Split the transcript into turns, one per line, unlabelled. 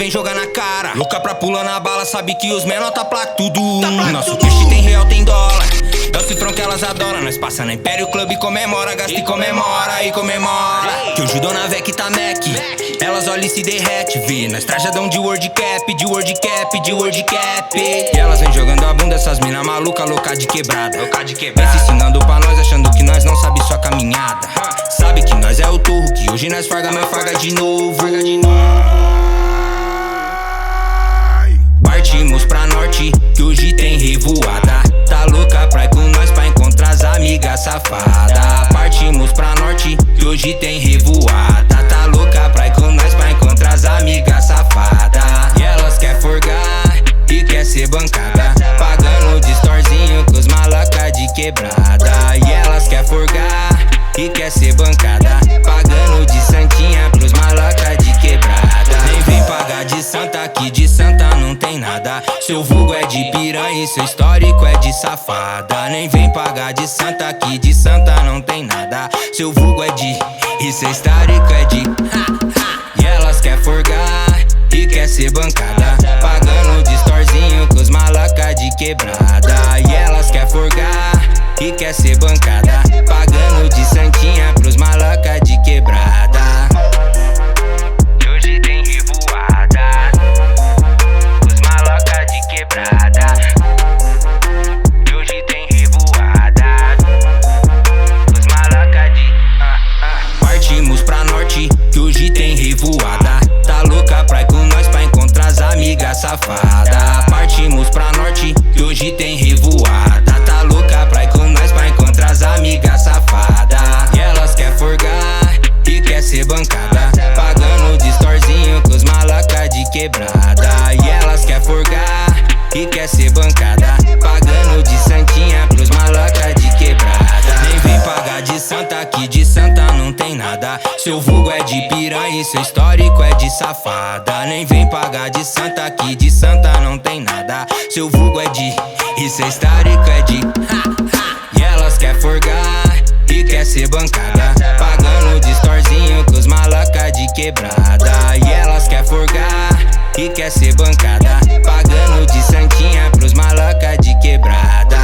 vem jogar na cara. Louca pra pular na bala, sabe que os menor tá placa tudo. Nosso peixe tem real, tem dólar. É o cifrão que elas adoram. Nós passa na Império Club e comemora. Gasta e comemora, e comemora. Que o Judão na VEC tá Mac. Elas olham e se derrete. Vê, nós trajadão de word cap, de word cap, de word cap. E elas vem jogando a bunda, essas mina maluca, louca de quebrada. Vem se ensinando pra nós, achando que nós não sabe sua caminhada. Sabe que nós é o turro, que hoje nós farga, mas farga de novo. Partimos pra norte, que hoje tem revoada. Tá louca pra ir com nós pra encontrar as amigas safada. Partimos pra norte, que hoje tem revoada. Tá louca pra ir com nós pra encontrar as amigas safada. E elas quer forgar e quer ser bancada, pagando de storzinho com os malaca de quebrada. E elas quer forgar e quer ser bancada, pagando de santinha pros malaca de quebrada. Nem vem pagar de santa, que de santa não tem nada. Seu vulgo é de piranha e seu histórico é de safada. Nem vem pagar de santa, que de santa não tem nada. Seu vulgo é de e seu histórico é de E elas quer forgar e quer ser bancada, pagando de storzinho com os malaca de quebrada. E elas quer forgar e quer ser bancada, pagando de santinha pros malaca de quebrada. E hoje tem revoada, os malaca de quebrada. E hoje tem revoada, os malaca de Partimos pra norte, que hoje tem revoada. Tá louca pra ir com nós pra encontrar as amigas safada. Partimos pra norte, que hoje tem revoada. Tá louca pra ir com nós pra encontrar as amigas safada. E elas quer forgar e quer ser bancada, pagando de storzinho com os malaca de quebrada. E elas quer forgar e quer ser bancada, pagando de santinha pros malaca de quebrada. Nem vem pagar de santa, que de santa não tem nada. Seu vulgo é de piranha e seu histórico é de safada. Nem vem pagar de santa, que de santa não tem nada. Seu vulgo é de e seu histórico é de E elas quer forgar e quer ser bancada, pagando de storzinho com os malaca de quebrada. E elas quer forgar e quer ser bancada, pagando de santinha pros malaca de quebrada.